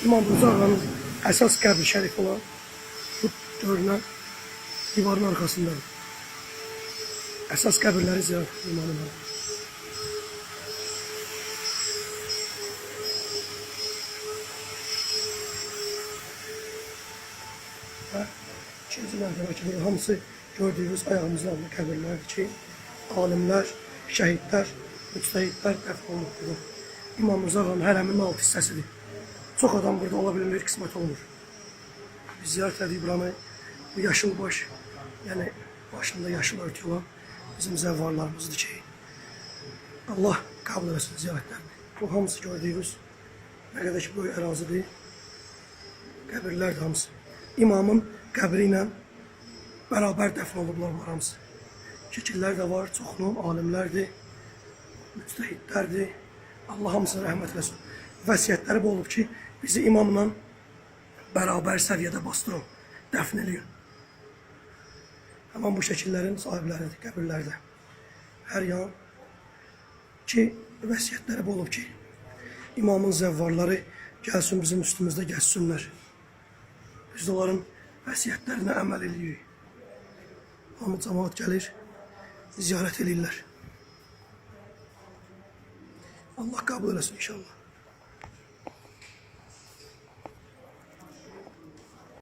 İmam Rıza Ağa'nın əsas qəbri şərif olan bu görünən divarın arxasındadır. Əsas qəbirləri ziyarət edilməlidir. Və ikinci mərtəbə ki, hamısı gördüyünüz ayağımızın altında qəbirlərdir ki, alimlər, şəhidlər, müctəhidlər dəfn olunubdur. İmam Rıza Ağa'nın hərəminin alt hissəsidir. Çox adam burada ola bilmir, qismət olmur. Biz ziyarət edirik buranı. Bu yaşıl baş, yəni başında yaşıl örtü olan bizim zəvvarlarımızdır ki, Allah qəbul etsin ziyarətlərini. Bu hamısı gördüyünüz nə qədər ki, böyük ərazidir. Qəbirlərdir hamısı. İmamın qəbri ilə bərabər dəfn olublar bu hamısı. Şəkillər də var, çoxlu alimlərdir, müctəhidlərdir. Allah hamısına rəhmət eləsin. Vəsiyyətləri bu olub ki, bizi imamla bərabər səviyyədə bastırın, dəfn eləyin. Həmən bu şəkillərin sahibləridir, qəbirlərdə. Hər yan ki, vəsiyyətləri bu olub ki, imamın zəvvarları gəlsin bizim üstümüzdə gəzsinlər. Biz də onların vəsiyyətlərinə əməl edirik. Hamı cəmaat gəlir, ziyarət edirlər. Allah qəbul eləsin inşallah.